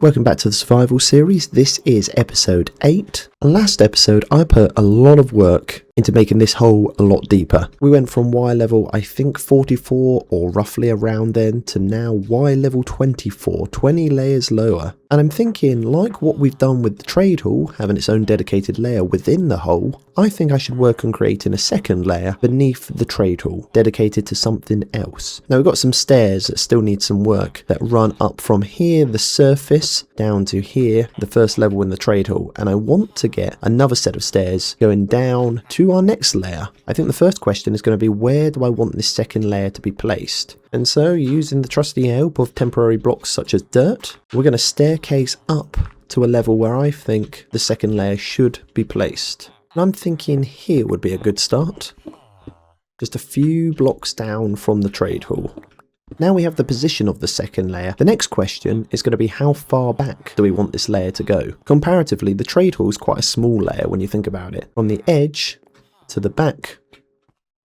Welcome back to the survival series. This is episode 8. Last episode I put a lot of work into making this hole a lot deeper. We went from Y level I think 44 or roughly around then to now Y level 24, 20 layers lower. And I'm thinking, like what we've done with the trade hall, having its own dedicated layer within the hole, I think I should work on creating a second layer beneath the trade hall, dedicated to something else. Now we've got some stairs that still need some work that run up from here, the surface, down to here, the first level in the trade hall. And I want to get another set of stairs going down to our next layer. I think the first question is going to be, where do I want this second layer to be placed? And so, using the trusty help of temporary blocks such as dirt, we're going to staircase up to a level where I think the second layer should be placed. And I'm thinking here would be a good start. Just a few blocks down from the trade hall. Now we have the position of the second layer. The next question is going to be, how far back do we want this layer to go? Comparatively, the trade hall is quite a small layer when you think about it. From the edge to the back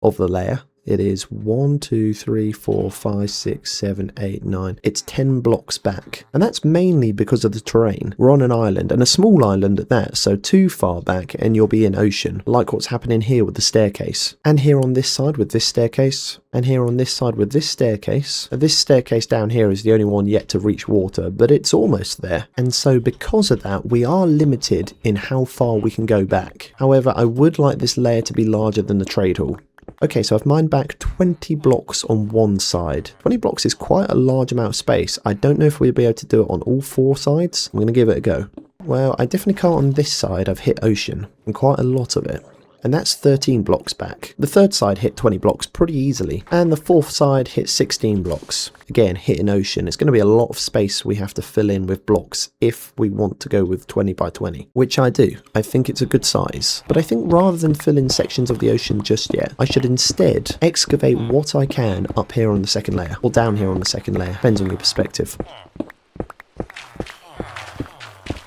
of the layer, it is 1, 2, 3, 4, 5, 6, 7, 8, 9. It's 10 blocks back. And that's mainly because of the terrain. We're on an island, and a small island at that, so too far back and you'll be in ocean, like what's happening here with the staircase. And here on this side with this staircase, and here on this side with this staircase. This staircase down here is the only one yet to reach water, but it's almost there. And so because of that, we are limited in how far we can go back. However, I would like this layer to be larger than the trade hall. Okay, so I've mined back 20 blocks on one side. 20 blocks is quite a large amount of space. I don't know if we'll be able to do it on all 4 sides. I'm going to give it a go. Well, I definitely can't on this side. I've hit ocean, and quite a lot of it. And that's 13 blocks back. The third side hit 20 blocks pretty easily, and the fourth side hit 16 blocks. Again, hitting ocean. It's going to be a lot of space we have to fill in with blocks if we want to go with 20 by 20, which I do. I think it's a good size. But I think rather than fill in sections of the ocean just yet, I should instead excavate what I can up here on the second layer, or down here on the second layer. Depends on your perspective.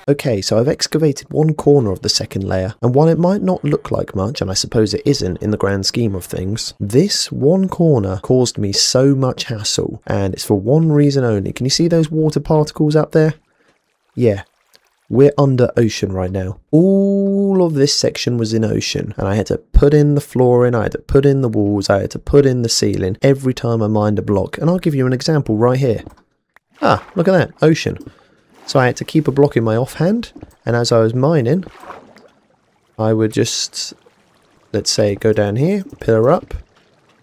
Okay, so I've excavated one corner of the second layer, and while it might not look like much, and I suppose it isn't in the grand scheme of things, this one corner caused me so much hassle, and it's for one reason only. Can you see those water particles up there? Yeah. We're under ocean right now. All of this section was in ocean, and I had to put in the flooring, I had to put in the walls, I had to put in the ceiling every time I mined a block, and I'll give you an example right here. Ah, look at that, ocean. So I had to keep a block in my offhand, and as I was mining, I would just, let's say, go down here, pillar up,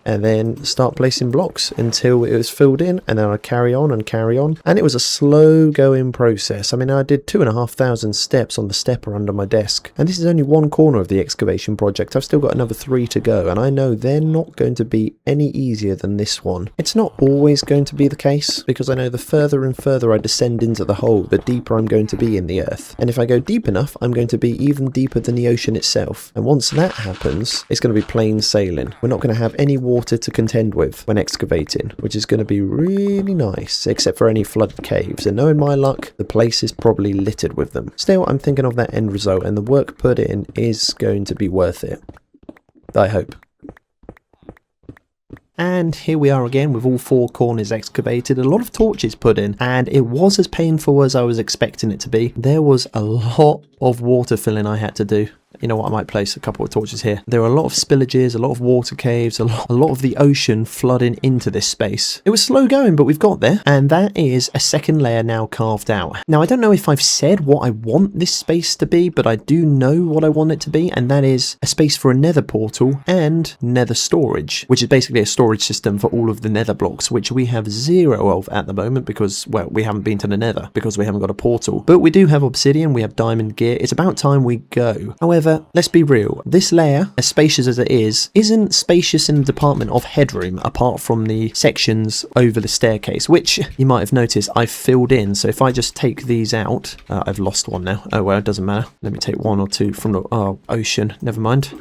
and then start placing blocks until it was filled in, and then I'd carry on, and it was a slow going process. I mean, I did 2,500 steps on the stepper under my desk, and this is only one corner of the excavation project. I've still got another 3 to go, and I know they're not going to be any easier than this one. It's not always going to be the case, because I know the further and further I descend into the hole, the deeper I'm going to be in the earth, and if I go deep enough, I'm going to be even deeper than the ocean itself, and once that happens, it's going to be plain sailing. We're not going to have any water to contend with when excavating, which is going to be really nice, except for any flooded caves, and knowing my luck, the place is probably littered with them. Still, I'm thinking of that end result, and the work put in is going to be worth it. I hope. And here we are again with all 4 corners excavated, a lot of torches put in, and it was as painful as I was expecting it to be. There was a lot of water filling I had to do. You know what, I might place a couple of torches here. There are a lot of spillages, a lot of water caves, a lot of the ocean flooding into this space. It was slow going, but we've got there. And that is a second layer now carved out. Now, I don't know if I've said what I want this space to be, but I do know what I want it to be. And that is a space for a nether portal and nether storage, which is basically a storage system for all of the nether blocks, which we have 0 of at the moment because, well, we haven't been to the nether because we haven't got a portal. But we do have obsidian, we have diamond gear. It's about time we go. However, let's be real, this layer, as spacious as it is, isn't spacious in the department of headroom apart from the sections over the staircase, which you might have noticed I've filled in. So if I just take these out, I've lost one now. Oh well, it doesn't matter. Let me take 1 or 2 from the ocean, never mind.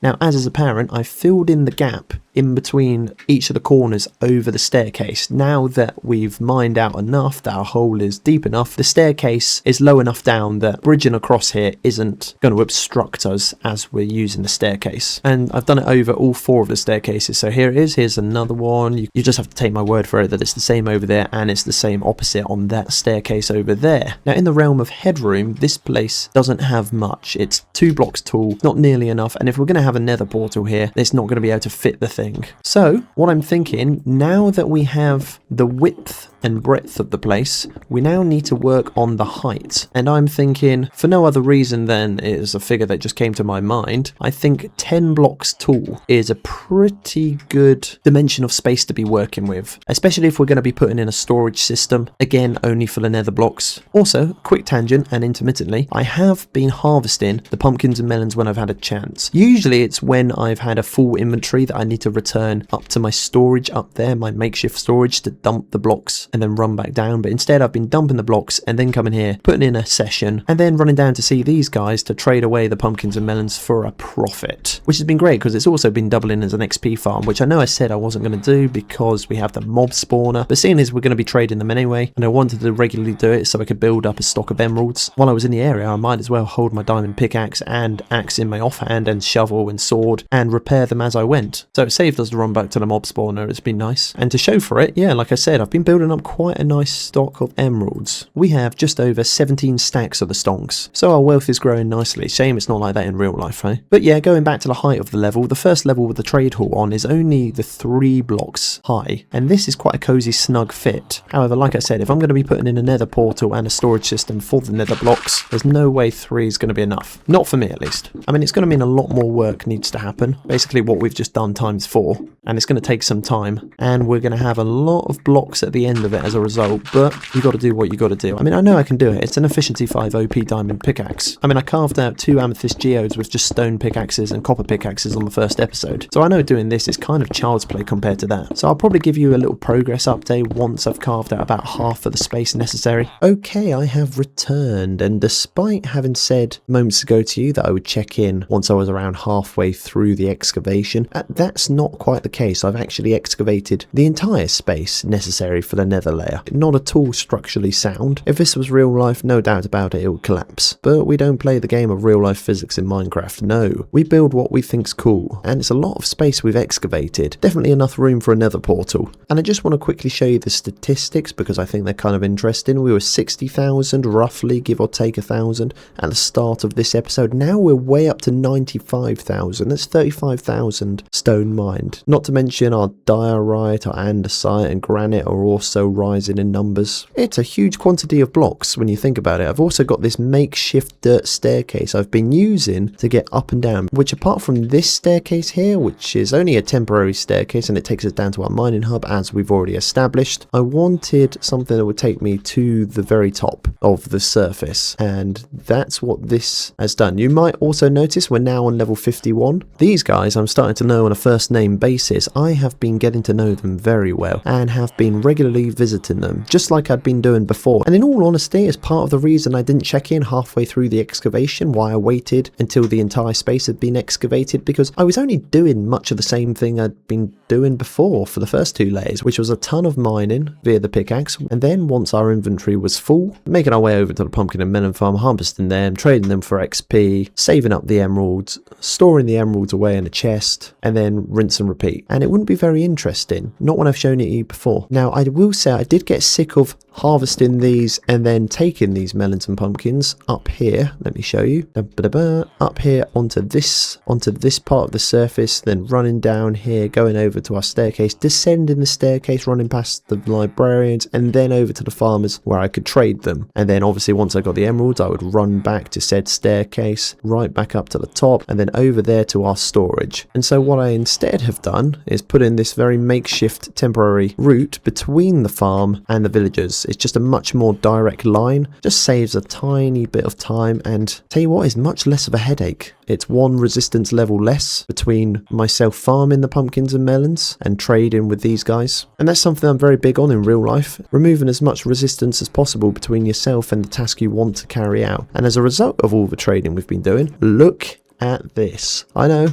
Now, as is apparent, I filled in the gap in between each of the corners over the staircase. Now that we've mined out enough, that our hole is deep enough, the staircase is low enough down that bridging across here isn't going to obstruct us as we're using the staircase. And I've done it over all 4 of the staircases. So here it is, here's another one. You just have to take my word for it that it's the same over there and it's the same opposite on that staircase over there. Now in the realm of headroom, this place doesn't have much. It's 2 blocks tall, not nearly enough, and if we're going to have a nether portal here, it's not going to be able to fit the thing. So what I'm thinking, now that we have the width and breadth of the place, we now need to work on the height. And I'm thinking, for no other reason than it is a figure that just came to my mind, I think 10 blocks tall is a pretty good dimension of space to be working with, especially if we're going to be putting in a storage system, again only for the nether blocks. Also, quick tangent and intermittently, I have been harvesting the pumpkins and melons when I've had a chance. Usually it's when I've had a full inventory that I need to return up to my storage up there, my makeshift storage, to dump the blocks and then run back down. But instead I've been dumping the blocks and then coming here, putting in a session, and then running down to see these guys to trade away the pumpkins and melons for a profit, which has been great because it's also been doubling as an XP farm, which I know I said I wasn't going to do because we have the mob spawner, but seeing as we're going to be trading them anyway, and I wanted to regularly do it so I could build up a stock of emeralds while I was in the area, I might as well hold my diamond pickaxe and axe in my offhand and shovel and sword and repair them as I went. So it saved us the run back to the mob spawner. It's been nice, and to show for it, yeah, like I said, I've been building up quite a nice stock of emeralds. We have just over 17 stacks of the stonks, so our wealth is growing nicely. Shame it's not like that in real life, eh? But yeah, going back to the height of the level, the first level with the trade hall on is only the 3 blocks high, and this is quite a cozy snug fit. However, like I said, if I'm going to be putting in a nether portal and a storage system for the nether blocks, there's no way 3 is going to be enough. Not for me at least. I mean, it's going to mean a lot more work needs to happen, basically what we've just done times 4, and it's going to take some time, and we're going to have a lot of blocks at the end of it as a result, but you got to do what you got to do. I mean, I know I can do it. It's an efficiency 5 OP diamond pickaxe. I mean, I carved out 2 amethyst geodes with just stone pickaxes and copper pickaxes on the first episode, so I know doing this is kind of child's play compared to that. So I'll probably give you a little progress update once I've carved out about half of the space necessary. Okay, I have returned, and despite having said moments ago to you that I would check in once I was around halfway through the excavation, that's not quite the case. I've actually excavated the entire space necessary for the nether layer. Not at all structurally sound. If this was real life, no doubt about it, it would collapse. But we don't play the game of real life physics in Minecraft, no. We build what we think's cool, and it's a lot of space we've excavated. Definitely enough room for a nether portal. And I just want to quickly show you the statistics because I think they're kind of interesting. We were 60,000, roughly, give or take 1,000 at the start of this episode. Now we're way up to 95,000. That's 35,000 stone mined. Not to mention our diorite, our andesite and granite are also rising in numbers. It's a huge quantity of blocks when you think about it. I've also got this makeshift dirt staircase I've been using to get up and down, which apart from this staircase here, which is only a temporary staircase and it takes us down to our mining hub as we've already established, I wanted something that would take me to the very top of the surface, and that's what this has done. You might also notice we're now on level 51. These guys I'm starting to know on a first name basis. I have been getting to know them very well and have been regularly visiting them, just like I'd been doing before. And in all honesty, it's part of the reason I didn't check in halfway through the excavation, why I waited until the entire space had been excavated, because I was only doing much of the same thing I'd been doing before for the first 2 layers, which was a ton of mining via the pickaxe, and then once our inventory was full, making our way over to the pumpkin and melon farm, harvesting them, trading them for XP, saving up the emeralds, storing the emeralds away in a chest, and then rinse and repeat. And it wouldn't be very interesting, not when I've shown it to you before. Now I will say I did get sick of harvesting these and then taking these melons and pumpkins up here. Let me show you. Up here onto this part of the surface, then running down here, going over to our staircase, descending the staircase, running past the librarians, and then over to the farmers where I could trade them. And then obviously once I got the emeralds, I would run back to said staircase, right back up to the top, and then over there to our storage. And so what I instead have done is put in this very makeshift temporary route between the farm and the villagers. It's just a much more direct line, just saves a tiny bit of time, and tell you what, is much less of a headache. It's 1 resistance level less between myself farming the pumpkins and melons and trading with these guys. And that's something I'm very big on in real life, removing as much resistance as possible between yourself and the task you want to carry out. And as a result of all the trading we've been doing, look at this. I know,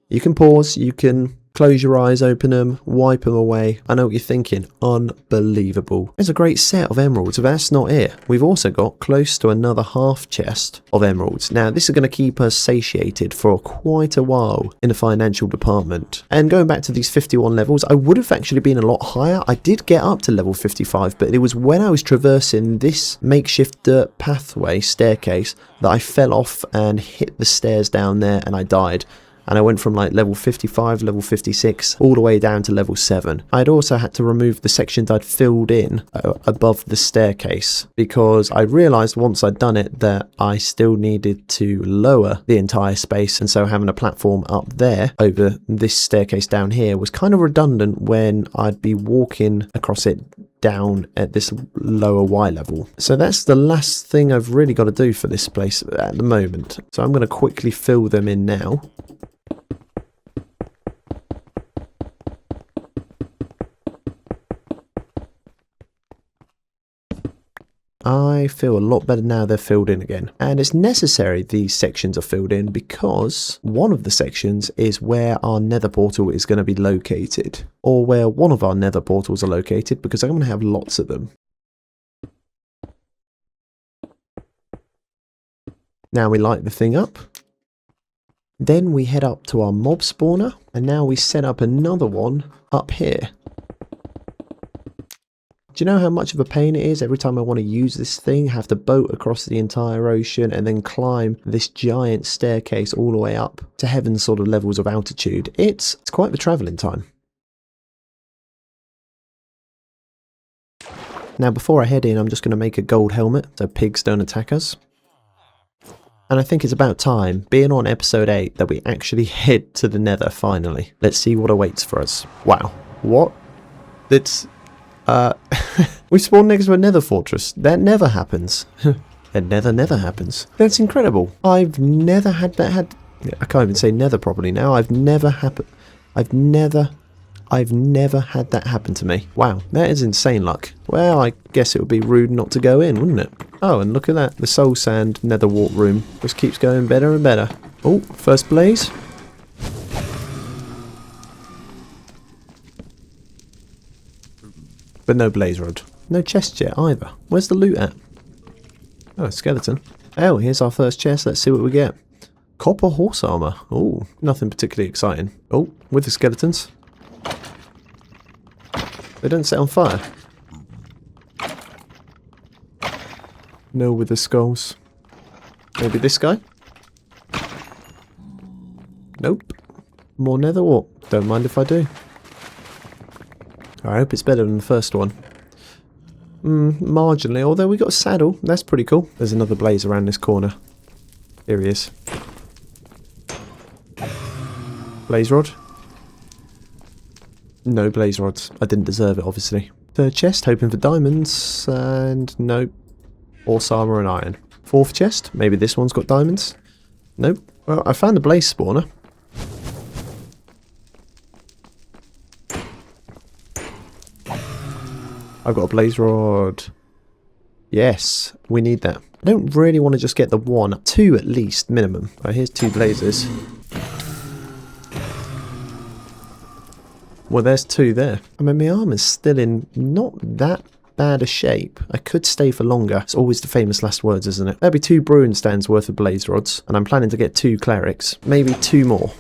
you can pause, you can Close your eyes, open them, wipe them away. I know what you're thinking. Unbelievable. There's a great set of emeralds, but that's not it. We've also got close to another half chest of emeralds. Now, this is going to keep us satiated for quite a while in the financial department. And going back to these 51 levels, I would have actually been a lot higher. I did get up to level 55, but it was when I was traversing this makeshift dirt pathway staircase that I fell off and hit the stairs down there and I died. And I went from like level 55, level 56, all the way down to level 7. I'd also had to remove the sections I'd filled in above the staircase because I realised once I'd done it that I still needed to lower the entire space, and so having a platform up there over this staircase down here was kind of redundant when I'd be walking across it down at this lower Y level. So that's the last thing I've really got to do for this place at the moment. So I'm going to quickly fill them in now. I feel a lot better now they're filled in again. And it's necessary these sections are filled in because one of the sections is where our nether portal is going to be located. Or where one of our nether portals are located, because I'm going to have lots of them. Now we light the thing up. Then we head up to our mob spawner. And now we set up another one up here. Do you know how much of a pain it is every time I want to use this thing? Have to boat across the entire ocean and then climb this giant staircase all the way up to heaven's sort of levels of altitude. It's quite the travelling time. Now before I head in, I'm just going to make a gold helmet so pigs don't attack us. And I think it's about time, being on episode 8, that we actually head to the nether finally. Let's see what awaits for us. Wow. What? It's... we spawned next to a nether fortress. That never happens. It never happens. That's incredible. I've never had that I can't even say nether properly now. I've never had that happen to me. Wow, that is insane luck. Well, I guess it would be rude not to go in, wouldn't it? Oh, and look at that. The soul sand nether wart room just keeps going better and better. Oh, first blaze. But no blaze rod. No chest yet either. Where's the loot at? Oh, a skeleton. Oh, here's our first chest. Let's see what we get. Copper horse armor. Oh, nothing particularly exciting. Oh, with the skeletons. They don't set on fire. No with the skulls. Maybe this guy? Nope. More nether wart. Don't mind if I do. I hope it's better than the first one. Marginally, although we got a saddle. That's pretty cool. There's another blaze around this corner. Here he is. Blaze rod. No blaze rods. I didn't deserve it, obviously. Third chest, hoping for diamonds. And nope. Horse armor and iron. Fourth chest. Maybe this one's got diamonds. Nope. Well, I found a blaze spawner. I've got a blaze rod. Yes, we need that. I don't really want to just get the one. 2 at least, minimum. Right, here's 2 blazes. Well, there's 2 there. I mean, my armor's still in not that bad a shape. I could stay for longer. It's always the famous last words, isn't it? There'll be 2 brewing stands worth of blaze rods, and I'm planning to get 2 clerics. Maybe 2 more.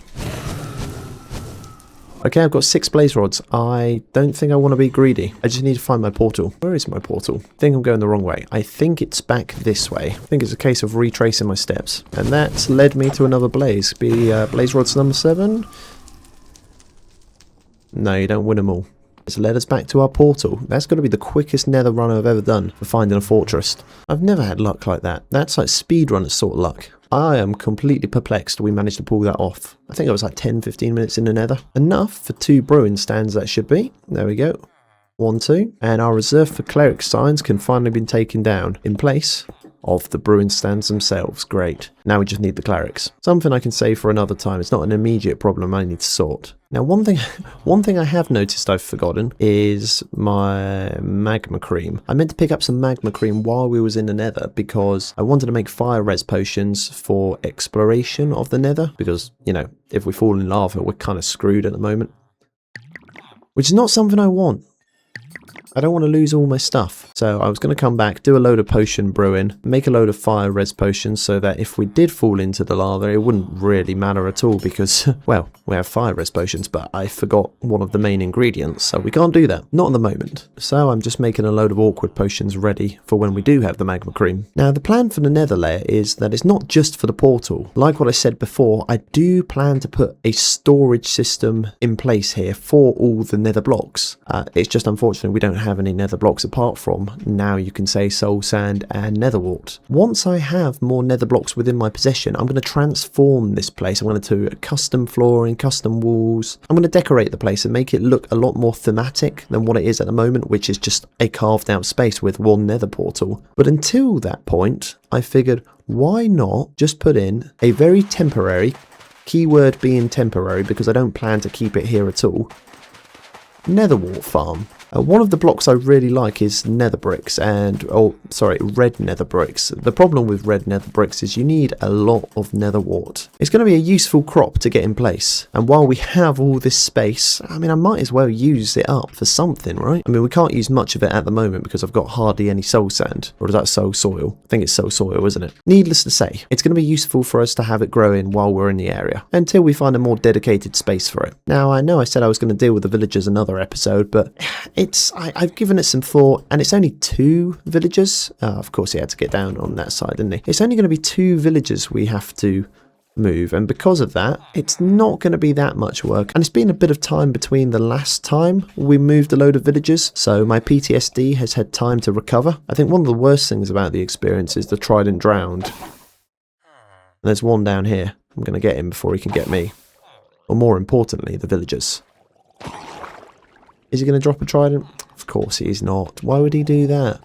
Okay, I've got 6 blaze rods. I don't think I want to be greedy. I just need to find my portal. Where is my portal? I think I'm going the wrong way. I think it's back this way. I think it's a case of retracing my steps. And that's led me to another blaze. Be blaze rods number 7. No, you don't win them all. It's led us back to our portal. That's got to be the quickest nether run I've ever done for finding a fortress. I've never had luck like that. That's like speedrunner sort of luck. I am completely perplexed we managed to pull that off. I think I was like 10-15 minutes in the nether. Enough for 2 brewing stands that should be. There we go. 1, 2. And our reserve for cleric signs can finally be taken down in place of the brewing stands themselves. Great. Now we just need the clerics. Something I can save for another time. It's not an immediate problem I need to sort. Now one thing I have noticed I've forgotten is my magma cream. I meant to pick up some magma cream while we was in the nether because I wanted to make fire res potions for exploration of the nether because, you know, if we fall in lava we're kind of screwed at the moment. which is not something I want. I don't want to lose all my stuff. So I was going to come back, do a load of potion brewing, make a load of fire res potions so that if we did fall into the lava, it wouldn't really matter at all because, well, we have fire res potions, but I forgot one of the main ingredients, so we can't do that. Not at the moment. So I'm just making a load of awkward potions ready for when we do have the magma cream. Now, the plan for the nether layer is that it's not just for the portal. Like what I said before, I do plan to put a storage system in place here for all the nether blocks. It's just unfortunate we don't have any nether blocks apart from, now you can say, soul sand and nether wart. Once I have more nether blocks within my possession, I'm going to transform this place. I'm going to do custom flooring, custom walls. I'm going to decorate the place and make it look a lot more thematic than what it is at the moment, which is just a carved out space with one nether portal. But until that point, I figured, why not just put in a very temporary, keyword being temporary because I don't plan to keep it here at all, nether wart farm. One of the blocks I really like is nether bricks red nether bricks. The problem with red nether bricks is you need a lot of nether wart. It's going to be a useful crop to get in place. And while we have all this space, I mean, I might as well use it up for something, right? I mean, we can't use much of it at the moment because I've got hardly any soul sand. Or is that soul soil? I think it's soul soil, isn't it? Needless to say, it's going to be useful for us to have it growing while we're in the area until we find a more dedicated space for it. Now, I know I said I was going to deal with the villagers another episode, but I've given it some thought, and it's only 2 villagers. Of course, he had to get down on that side, didn't he? It's only going to be 2 villagers we have to move, and because of that, it's not going to be that much work. And it's been a bit of time between the last time we moved a load of villagers, so my PTSD has had time to recover. I think one of the worst things about the experience is the trident drowned. And there's one down here. I'm going to get him before he can get me. Or more importantly, the villagers. Is he going to drop a trident? Of course he is not. Why would he do that?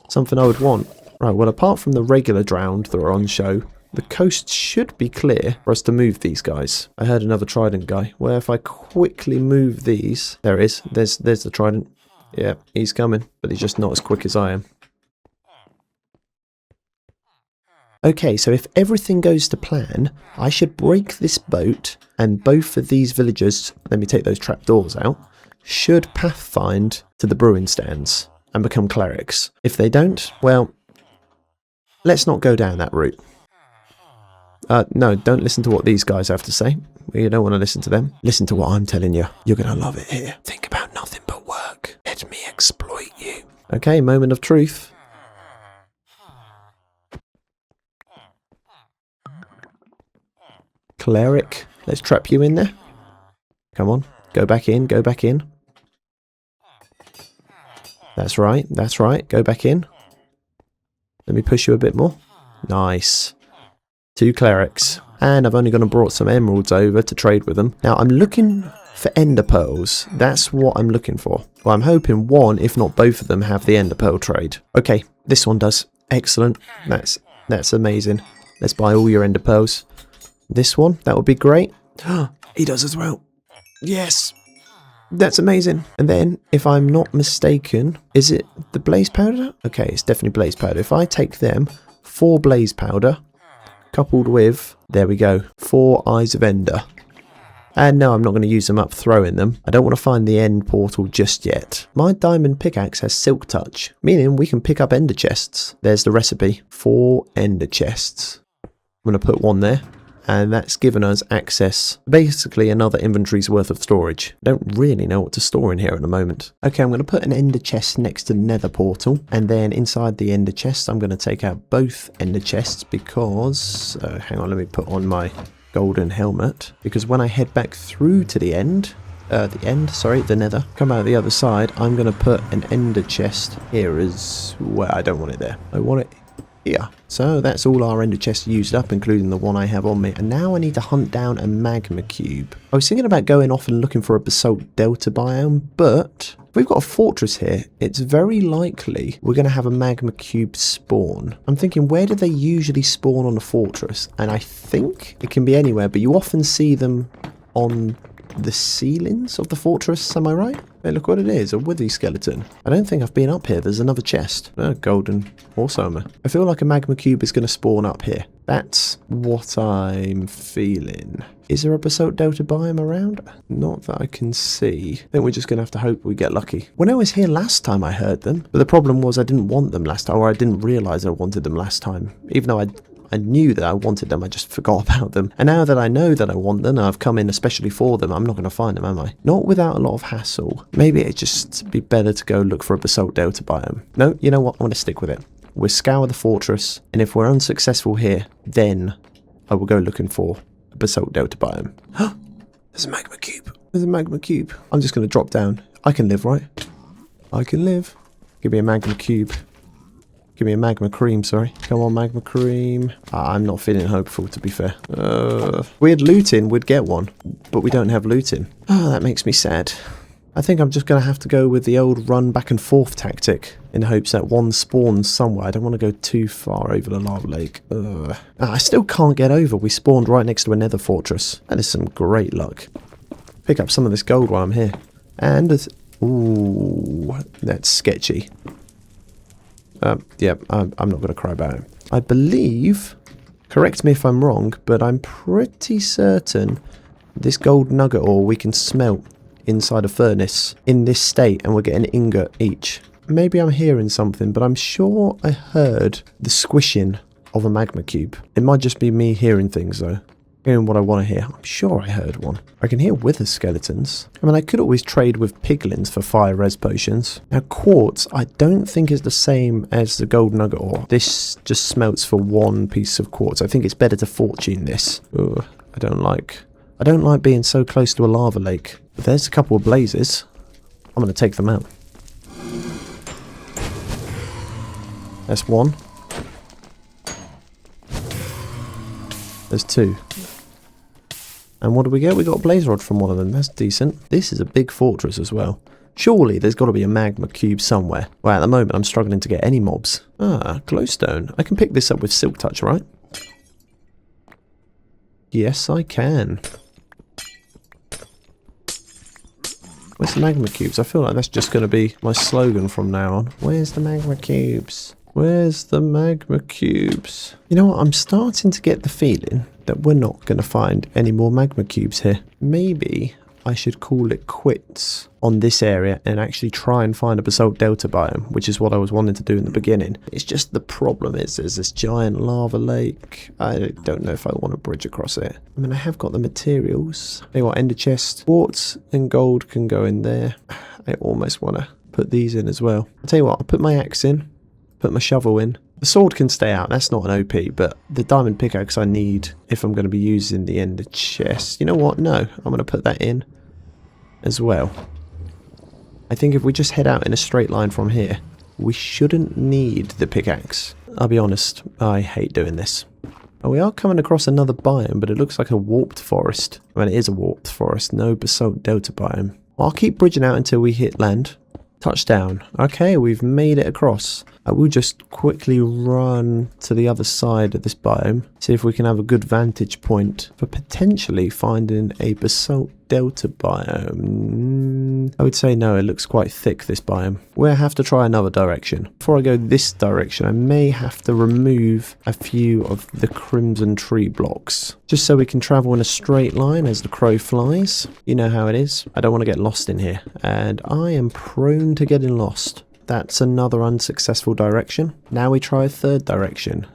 Something I would want. Right, well, apart from the regular drowned that are on show, the coast should be clear for us to move these guys. I heard another trident guy. Well, if I quickly move these... There it is. There's the trident. Yeah, he's coming, but he's just not as quick as I am. Okay, so if everything goes to plan, I should break this boat, and both of these villagers, let me take those trapdoors out, should pathfind to the brewing stands and become clerics. If they don't, well, let's not go down that route. No, don't listen to what these guys have to say. You don't want to listen to them. Listen to what I'm telling you. You're going to love it here. Think about nothing but work. Let me exploit you. Okay, moment of truth. Cleric. Let's trap you in there. Come on. Go back in. Go back in. That's right. That's right. Go back in. Let me push you a bit more. Nice. 2 clerics. And I've only gone and brought some emeralds over to trade with them. Now, I'm looking for ender pearls. That's what I'm looking for. Well, I'm hoping one, if not both of them, have the ender pearl trade. Okay, this one does. Excellent. That's amazing. Let's buy all your ender pearls. This one, that would be great. He does as well. Yes. That's amazing. And then, if I'm not mistaken, is it the blaze powder? Okay, it's definitely blaze powder. If I take them, 4 blaze powder, coupled with, there we go, 4 eyes of ender. And no, I'm not going to use them up throwing them. I don't want to find the end portal just yet. My diamond pickaxe has silk touch, meaning we can pick up ender chests. There's the recipe. 4 ender chests. I'm going to put one there. And that's given us access, basically another inventory's worth of storage. Don't really know what to store in here at the moment. Okay, I'm going to put an ender chest next to the nether portal. And then inside the ender chest, I'm going to take out both ender chests because... hang on, let me put on my golden helmet. Because when I head back through to the nether, come out the other side, I'm going to put an ender chest here as well. I don't want it there. I want it here. So that's all our ender chests used up, including the one I have on me. And now I need to hunt down a magma cube. I was thinking about going off and looking for a basalt delta biome, but if we've got a fortress here, it's very likely we're going to have a magma cube spawn. I'm thinking, where do they usually spawn on a fortress? And I think it can be anywhere, but you often see them on the ceilings of the fortress, am I right? Hey, look what it is, a withy skeleton. I don't think I've been up here. There's another chest. Oh, golden horse armor. I feel like a magma cube is going to spawn up here. That's what I'm feeling. Is there a basalt delta biome around? Not that I can see. I think we're just going to have to hope we get lucky. When I was here last time I heard them, but the problem was I didn't want them last time, or I didn't realise I wanted them last time. Even though I knew that I wanted them, I just forgot about them. And now that I know that I want them, I've come in especially for them, I'm not going to find them, am I? Not without a lot of hassle. Maybe it'd just be better to go look for a basalt delta biome. No, you know what? I'm going to stick with it. We'll scour the fortress, and if we're unsuccessful here, then I will go looking for a basalt delta biome. There's a magma cube. There's a magma cube. I'm just going to drop down. I can live, right? I can live. Give me a magma cube. Give me a magma cream, sorry. Come on, magma cream. I'm not feeling hopeful, to be fair. We had looting, we'd get one. But we don't have looting. Oh, that makes me sad. I think I'm just going to have to go with the old run back and forth tactic. In hopes that one spawns somewhere. I don't want to go too far over the lava lake. I still can't get over. We spawned right next to a nether fortress. That is some great luck. Pick up some of this gold while I'm here. And there's... Ooh, that's sketchy. Yeah, I'm not going to cry about it. I believe, correct me if I'm wrong, but I'm pretty certain this gold nugget ore we can smelt inside a furnace in this state and we'll get an ingot each. Maybe I'm hearing something, but I'm sure I heard the squishing of a magma cube. It might just be me hearing things though. Hearing what I want to hear. I'm sure I heard one. I can hear wither skeletons. I mean, I could always trade with piglins for fire res potions. Now, quartz, I don't think is the same as the gold nugget ore. This just smelts for one piece of quartz. I think it's better to fortune this. Ugh, I don't like being so close to a lava lake. But there's a couple of blazes. I'm going to take them out. That's one. There's two. And what do we get? We got a blaze rod from one of them. That's decent. This is a big fortress as well. Surely there's got to be a magma cube somewhere. Well, at the moment I'm struggling to get any mobs. Ah, glowstone. I can pick this up with silk touch, right? Yes, I can. Where's the magma cubes? I feel like that's just going to be my slogan from now on. Where's the magma cubes? Where's the magma cubes? You know what? I'm starting to get the feeling that we're not going to find any more magma cubes here. Maybe I should call it quits on this area and actually try and find a basalt delta biome, which is what I was wanting to do in the beginning. It's just the problem is there's this giant lava lake. I don't know if I want to bridge across it. I mean, I have got the materials. Hey, what, ender chest? Quartz and gold can go in there. I almost want to put these in as well. I'll tell you what, I'll put my axe in. Put my shovel in. The sword can stay out, that's not an OP, but the diamond pickaxe I need if I'm going to be using the ender chest. You know what? No, I'm going to put that in as well. I think if we just head out in a straight line from here, we shouldn't need the pickaxe. I'll be honest, I hate doing this. Oh, we are coming across another biome, but it looks like a warped forest. Well, it is a warped forest, no basalt delta biome. I'll keep bridging out until we hit land. Touchdown. Okay, we've made it across. I will just quickly run to the other side of this biome. See if we can have a good vantage point for potentially finding a basalt delta biome. I would say no, it looks quite thick, this biome. We'll have to try another direction. Before I go this direction, I may have to remove a few of the crimson tree blocks. Just so we can travel in a straight line as the crow flies. You know how it is. I don't want to get lost in here. And I am prone to getting lost. That's another unsuccessful direction. Now we try a third direction.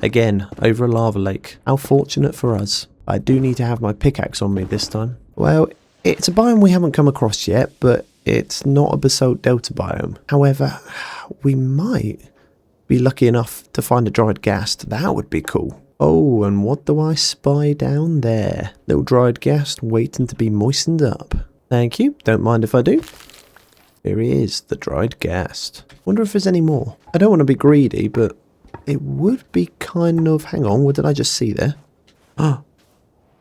Again, over a lava lake. How fortunate for us. I do need to have my pickaxe on me this time. Well, it's a biome we haven't come across yet, but it's not a basalt delta biome. However, we might be lucky enough to find a dried ghast. That would be cool. Oh, and what do I spy down there? Little dried ghast waiting to be moistened up. Thank you. Don't mind if I do. Here he is, the dried ghast. Wonder if there's any more. I don't want to be greedy, but it would be kind of... Hang on, what did I just see there? Oh,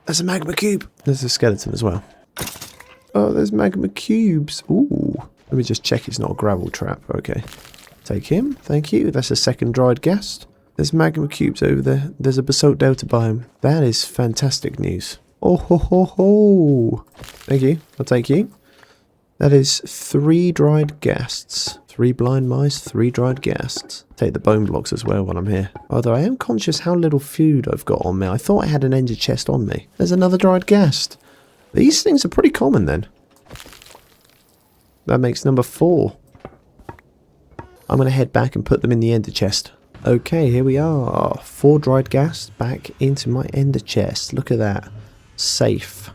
there's a magma cube. There's a skeleton as well. Oh, there's magma cubes. Ooh. Let me just check it's not a gravel trap. Okay. Take him. Thank you. That's a second dried ghast. There's magma cubes over there. There's a basalt delta biome. That is fantastic news. Oh ho ho ho. Thank you. I'll take you. That is 3 dried ghasts. 3 blind mice, 3 dried ghasts. Take the bone blocks as well when I'm here. Although I am conscious how little food I've got on me. I thought I had an ender chest on me. There's another dried ghast. These things are pretty common then. That makes number 4. I'm going to head back and put them in the ender chest. Okay, here we are. 4 dried ghast back into my ender chest. Look at that. Safe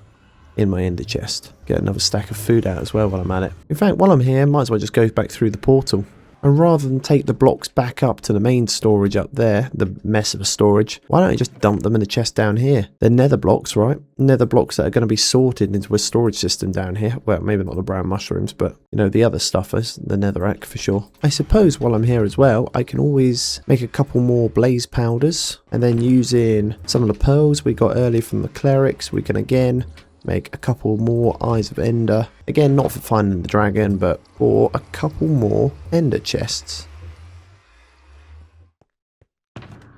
in my ender chest. Get another stack of food out as well while I'm at it. In fact, while I'm here, might as well just go back through the portal. And rather than take the blocks back up to the main storage up there, the mess of a storage, why don't I just dump them in the chest down here? They're nether blocks, right? Nether blocks that are going to be sorted into a storage system down here. Well, maybe not the brown mushrooms, but, you know, the other stuff is the netherrack for sure. I suppose while I'm here as well, I can always make a couple more blaze powders. And then using some of the pearls we got earlier from the clerics, we can again make a couple more Eyes of Ender. Again, not for finding the dragon, but for a couple more ender chests.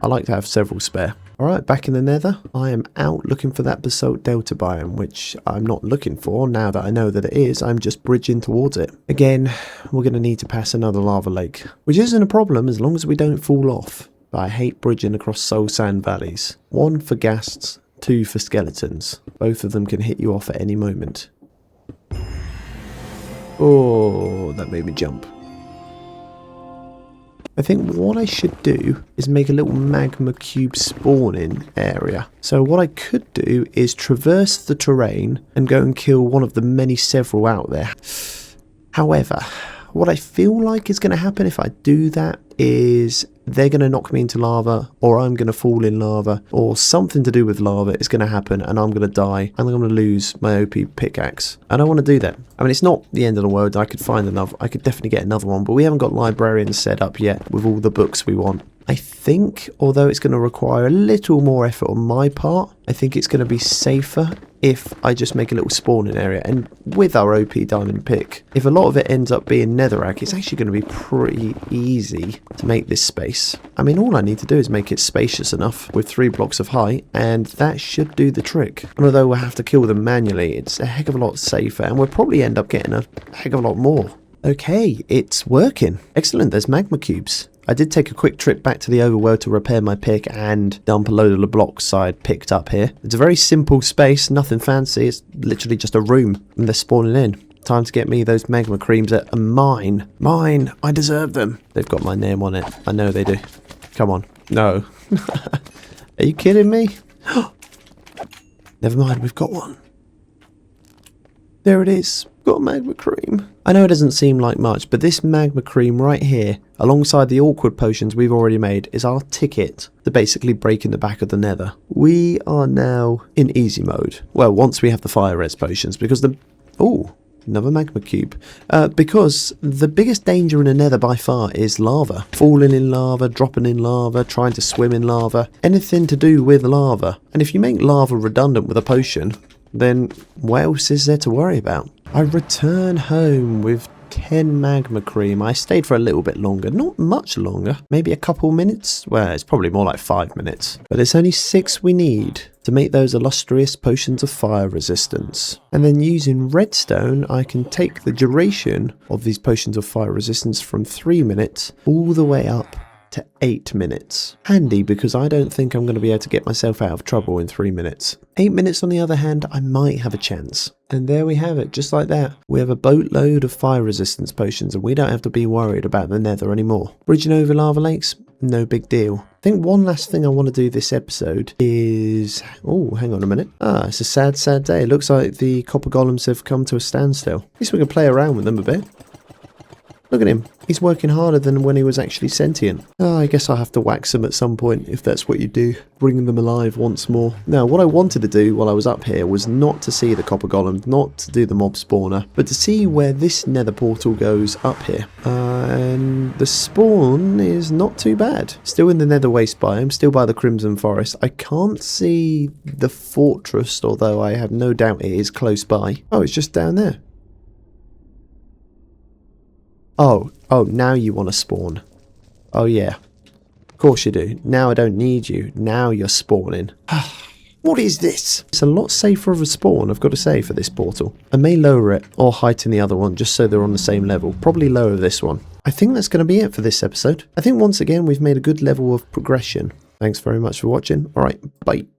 I like to have several spare. Alright, back in the nether. I am out looking for that Basalt Delta biome, which I'm not looking for. Now that I know that it is, I'm just bridging towards it. Again, we're going to need to pass another lava lake, which isn't a problem as long as we don't fall off. But I hate bridging across soul sand valleys. 1 for ghasts, 2 for skeletons. Both of them can hit you off at any moment. Oh, that made me jump. I think what I should do is make a little magma cube spawning area. So what I could do is traverse the terrain and go and kill one of the many several out there. However, what I feel like is going to happen if I do that is they're going to knock me into lava, or I'm going to fall in lava, or something to do with lava is going to happen and I'm going to die and I'm going to lose my OP pickaxe. I don't want to do that. I mean, it's not the end of the world. I could find another. I could definitely get another one, but we haven't got librarians set up yet with all the books we want. I think, although it's going to require a little more effort on my part, I think it's going to be safer if I just make a little spawning area. And with our OP diamond pick, if a lot of it ends up being netherrack, it's actually going to be pretty easy to make this space. I mean, all I need to do is make it spacious enough with 3 blocks of height, and that should do the trick. And although we'll have to kill them manually, it's a heck of a lot safer, and we'll probably end up getting a heck of a lot more. Okay, it's working. Excellent, there's magma cubes. I did take a quick trip back to the overworld to repair my pick and dump a load of the blocks I'd picked up here. It's a very simple space, nothing fancy, it's literally just a room, and they're spawning in. Time to get me those magma creams that are mine. Mine! I deserve them! They've got my name on it. I know they do. Come on. No. Are you kidding me? Never mind, we've got one. There it is. Got a magma cream. I know it doesn't seem like much, but this magma cream right here, alongside the awkward potions we've already made, is our ticket to basically breaking the back of the nether. We are now in easy mode. Well, once we have the fire res potions, because the... Ooh, another magma cube. Because the biggest danger in a nether by far is lava. Falling in lava, dropping in lava, trying to swim in lava. Anything to do with lava. And if you make lava redundant with a potion, then what else is there to worry about? I return home with 10 magma cream. I stayed for a little bit longer, not much longer, maybe a couple minutes. Well, it's probably more like 5 minutes, but it's only 6 we need to make those illustrious potions of fire resistance. And then using redstone, I can take the duration of these potions of fire resistance from 3 minutes all the way up to 8 minutes. Handy, because I don't think I'm going to be able to get myself out of trouble in 3 minutes. 8 minutes on the other hand, I might have a chance. And there we have it, just like that. We have a boatload of fire resistance potions and we don't have to be worried about the nether anymore. Bridging over lava lakes? No big deal. I think one last thing I want to do this episode is... Oh, hang on a minute. It's a sad, sad day. It looks like the copper golems have come to a standstill. At least we can play around with them a bit. Look at him. He's working harder than when he was actually sentient. I guess I'll have to wax them at some point if that's what you do. Bring them alive once more. Now, what I wanted to do while I was up here was not to see the copper golem, not to do the mob spawner, but to see where this nether portal goes up here. And the spawn is not too bad. Still in the nether waste biome, still by the Crimson Forest. I can't see the fortress, although I have no doubt it is close by. Oh, it's just down there. Oh, now you want to spawn. Oh yeah, of course you do. Now I don't need you. Now you're spawning. What is this? It's a lot safer of a spawn, I've got to say, for this portal. I may lower it or heighten the other one just so they're on the same level. Probably lower this one. I think that's going to be it for this episode. I think once again we've made a good level of progression. Thanks very much for watching. Alright, bye.